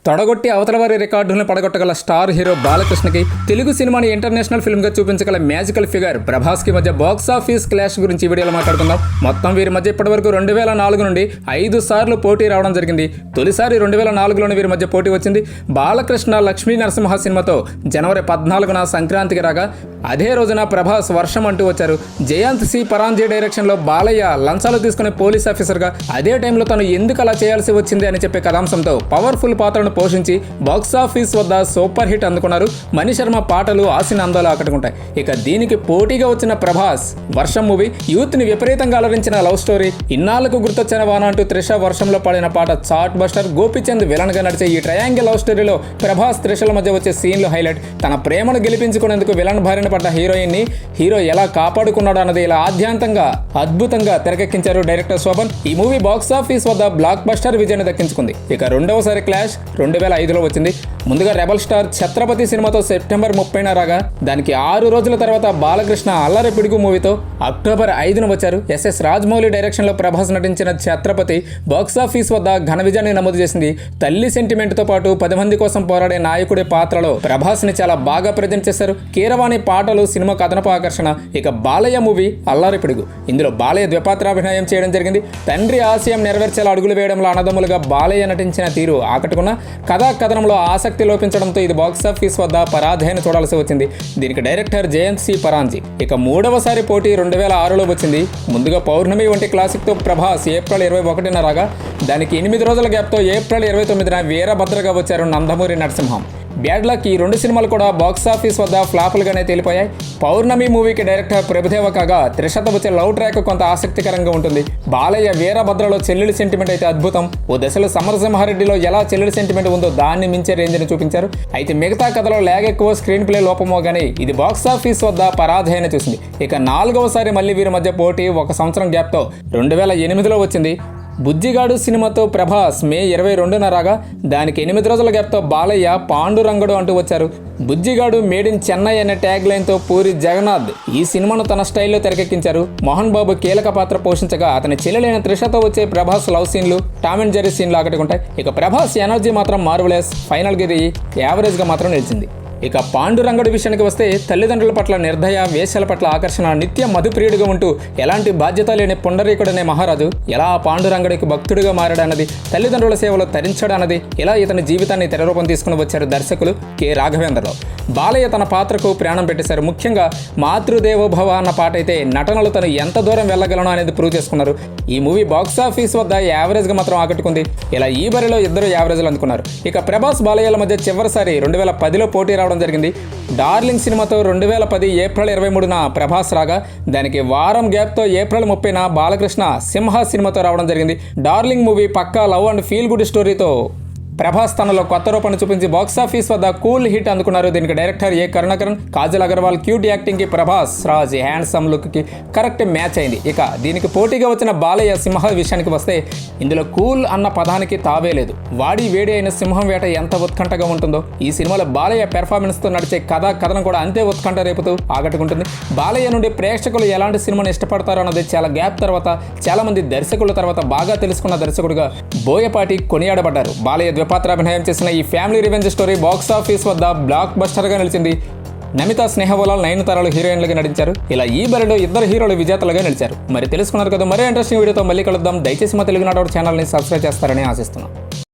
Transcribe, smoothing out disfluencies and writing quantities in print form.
తొడగొట్టి అవతల వారి రికార్డులను పడగొట్టగల స్టార్ హీరో బాలకృష్ణకి తెలుగు సినిమాని ఇంటర్నేషనల్ ఫిల్మ్గా చూపించగల మ్యాజికల్ ఫిగర్ ప్రభాస్కి మధ్య బాక్స్ ఆఫీస్ క్లాష్ గురించి ఈ వీడియోలో మాట్లాడుకుందాం. మొత్తం వీరి మధ్య ఇప్పటివరకు 2004 నుండి 5 సార్లు పోటీ రావడం జరిగింది. తొలిసారి 2004లోనే వీరి మధ్య పోటీ వచ్చింది. బాలకృష్ణ లక్ష్మీ నరసింహ సినిమాతో జనవరి 14న సంక్రాంతికి రాగా అదే రోజున ప్రభాస్ వర్షం అంటూ వచ్చారు. జయంత్ సి పరాంజీ డైరెక్షన్లో బాలయ్య లంచాలు తీసుకునే పోలీస్ ఆఫీసర్గా అదే టైంలో తను ఎందుకు అలా చేయాల్సి వచ్చింది అని చెప్పే కథాంశంతో పవర్ఫుల్ పాత్రను పోషించి బాక్సాఫీస్ వద్ద సూపర్ హిట్ అందుకున్నారు. మణిశర్మ పాటలు ఆసిన అందాలు ఆకట్టుకుంటాయి. ఇక దీనికి పోటీగా వచ్చిన ప్రభాస్ వర్షం మూవీ యూత్ ని విపరీతంగా అలరించిన లవ్ స్టోరీ. ఇన్నాళ్లకు గుర్తొచ్చిన వాన అంటూ త్రిష వర్షంలో పాడిన పాట చాట్ బస్టర్. గోపిచంద్ విలన్ గా నడిచే ఈ ట్రయాంగిల్ లవ్ స్టోరీలో ప్రభాస్ త్రిషల మధ్య వచ్చే సీన్లు హైలైట్. తన ప్రేమను గెలిపించుకునేందుకు విలన్ బారిన పడ్డ హీరోయిన్ ని హీరో ఎలా కాపాడుకున్నాడు అన్నది ఇలా ఆద్యాంతంగా అద్భుతంగా తెరకెక్కించారు డైరెక్టర్ శోభన్. ఈ మూవీ బాక్సాఫీస్ వద్ద బ్లాక్ బస్టర్ విజయాన్ని దక్కించుకుంది. ఇక రెండవసారి క్లాష్ 2005లో వచ్చింది. ముందుగా రెబల్ స్టార్ ఛత్రపతి సినిమాతో సెప్టెంబర్ 30న రాగా దానికి 6 రోజుల తర్వాత బాలకృష్ణ అల్లరి పిడుగు మూవీతో అక్టోబర్ 5న వచ్చారు. ఎస్ఎస్ రాజమౌళి డైరెక్షన్లో ప్రభాస్ నటించిన ఛత్రపతి బాక్సాఫీస్ వద్ద ఘన విజయాన్ని నమోదు చేసింది. తల్లి సెంటిమెంట్తో పాటు 10 మంది కోసం పోరాడే నాయకుడి పాత్రలో ప్రభాస్ని చాలా బాగా ప్రజెంట్ చేశారు. కీరవాణి పాటలు సినిమా కథనపు ఆకర్షణ. ఇక బాలయ్య మూవీ అల్లరి పిడుగు. ఇందులో బాలయ్య ద్విపాత్రాభినయం చేయడం జరిగింది. తండ్రి ఆశయం నెరవేర్చేలా అడుగులు వేయడంలో అన్నదమ్ములుగా బాలయ్య నటించిన తీరు ఆకట్టుకున్న కథా కథనంలో ఆసక్తి లోపించడంతో ఇది బాక్సాఫీస్ వద్ద పరాధైన చూడాల్సి వచ్చింది. దీనికి డైరెక్టర్ జయంత్ సి పరాంజీ. ఇక మూడవసారి పోటీ 2006లో వచ్చింది. ముందుగా పౌర్ణమి వంటి క్లాసిక్తో ప్రభాస్ ఏప్రిల్ 21న రాగా దానికి 8 రోజుల గ్యాప్తో ఏప్రిల్ 29న వీరభద్రగా వచ్చారు నందమూరి నరసింహం. Bad luck. ఈ 2 సినిమాలు కూడా బాక్సాఫీస్ వద్ద ఫ్లాపులుగానే తేలిపోయాయి. పౌర్ణమి మూవీకి డైరెక్టర్ ప్రభుదేవ కాగా త్రిషతో వచ్చే లవ్ ట్రాక్ కొంత ఆసక్తికరంగా ఉంటుంది. బాలయ్య వీరభద్రలో చెల్లెలి సెంటిమెంట్ అయితే అద్భుతం. ఓ దశలో సమరసింహారెడ్డిలో ఎలా చెల్లెలి సెంటిమెంట్ ఉందో దాన్ని మించే రేంజ్ని చూపించారు. అయితే మిగతా కథలో ల్యాగ్ ఎక్కువ, స్క్రీన్ ప్లే లోపమో కానీ ఇది బాక్సాఫీస్ వద్ద పరాధైన చూసింది. ఇక 4వసారి మళ్ళీ వీరి మధ్య పోటీ 1 సంవత్సరం గ్యాప్తో 2008లో వచ్చింది. బుజ్జిగాడు సినిమాతో ప్రభాస్ మే 22న రాగా దానికి 8 రోజుల గ్యాప్తో బాలయ్య పాండురంగడు అంటూ వచ్చారు. బుజ్జిగాడు మేడ్ ఇన్ చెన్నై అనే ట్యాగ్ లైన్తో పూరి జగన్నాథ్ ఈ సినిమాను తన స్టైల్లో తెరకెక్కించారు. మోహన్ బాబు కీలక పాత్ర పోషించగా అతని చెల్లెలైన త్రిషతో వచ్చే ప్రభాస్ లవ్ సీన్లు, టామ్ అండ్ జెర్రీ సీన్లు ఆకట్టుకుంటాయి. ఇక ప్రభాస్ ఎనర్జీ మాత్రం మార్వెలస్, ఫైనల్గా ఇది యావరేజ్గా మాత్రం నిలిచింది. ఇక పాండురంగడు విషయానికి వస్తే తల్లిదండ్రుల పట్ల నిర్దయ, వేశ్యల పట్ల ఆకర్షణ, నిత్య మధుప్రియుడిగా ఉంటూ ఎలాంటి బాధ్యత లేని పుండరీకుడనే మహారాజు ఎలా పాండురంగడికి భక్తుడిగా మారాడన్నది, తల్లిదండ్రుల సేవలో తరించాడన్నది, ఇలా ఇతని జీవితాన్ని తెరరూపం తీసుకుని వచ్చారు దర్శకులు కె రాఘవేంద్రరావు. బాలయ్య తన పాత్రకు ప్రాణం పెట్టేశారు. ముఖ్యంగా మాతృదేవోభవ అన్న పాట అయితే నటనలు తను ఎంత దూరం వెళ్ళగలను అనేది ప్రూవ్ చేసుకున్నారు. ఈ మూవీ బాక్సాఫీస్ వద్ద యావరేజ్గా మాత్రం ఆకట్టుకుంది. ఇలా ఈ బరిలో ఇద్దరు యావరేజ్లు అందుకున్నారు. ఇక ప్రభాస్ బాలయ్యల మధ్య చివరిసారి 2010లో పోటీ రావడం జరిగింది. డార్లింగ్ సినిమాతో 2010 ఏప్రిల్ 23న ప్రభాస్ రాగా దానికి వారం గ్యాప్తో ఏప్రిల్ 30న బాలకృష్ణ సింహ సినిమాతో రావడం జరిగింది. డార్లింగ్ మూవీ పక్కా లవ్ అండ్ ఫీల్ గుడ్ స్టోరీతో ప్రభాస్ తనలో కొత్త రూపాన్ని చూపించి బాక్సాఫీస్ వద్ద కూల్ హిట్ అందుకున్నారు. దీనికి director A Karunakaran, Kajal Aggarwal cute యాక్టింగ్కి ప్రభాస్ రాజ్ హ్యాండ్సమ్ లుక్కి కరెక్ట్ మ్యాచ్ అయింది. ఇక దీనికి పోటీగా వచ్చిన బాలయ్య సింహ విషయానికి వస్తే ఇందులో కూల్ అన్న పదానికి తావే లేదు. వాడి వేడి అయిన సింహం వేట ఎంత ఉత్కంఠగా ఉంటుందో ఈ సినిమాలో బాలయ్య పెర్ఫార్మెన్స్తో నడిచే కథనం కూడా అంతే ఉత్కంఠ రేపుతూ ఆకట్టుకుంటుంది. బాలయ్య నుండి ప్రేక్షకులు ఎలాంటి సినిమాని ఇష్టపడతారో అన్నది చాలా గ్యాప్ తర్వాత, చాలా మంది దర్శకుల తర్వాత బాగా తెలుసుకున్న దర్శకుడిగా బోయపాటి కొనియాడబడ్డారు. బాలయ్య ద్విపాత్రాభినయం చేసిన ఈ ఫ్యామిలీ రివెంజ్ స్టోరీ బాక్సాఫీస్ వద్ద బ్లాక్ బస్టర్గా నిలిచింది. నమిత, స్నేహబోలాల్, నయనతారలు హీరోయిన్లుగా నటించారు. ఇలా ఈ బరిలో ఇద్దరు హీరోలు విజేతలుగా నిలిచారు. మరి తెలుసుకున్నారు కదా. మరే ఇంట్రెస్టింగ్ వీడియోతో మళ్ళీ కలుద్దాం. దయచేసి మా తెలుగునాడు ఛానల్ని సబ్స్క్రైబ్ చేస్తారని ఆశిస్తున్నాం.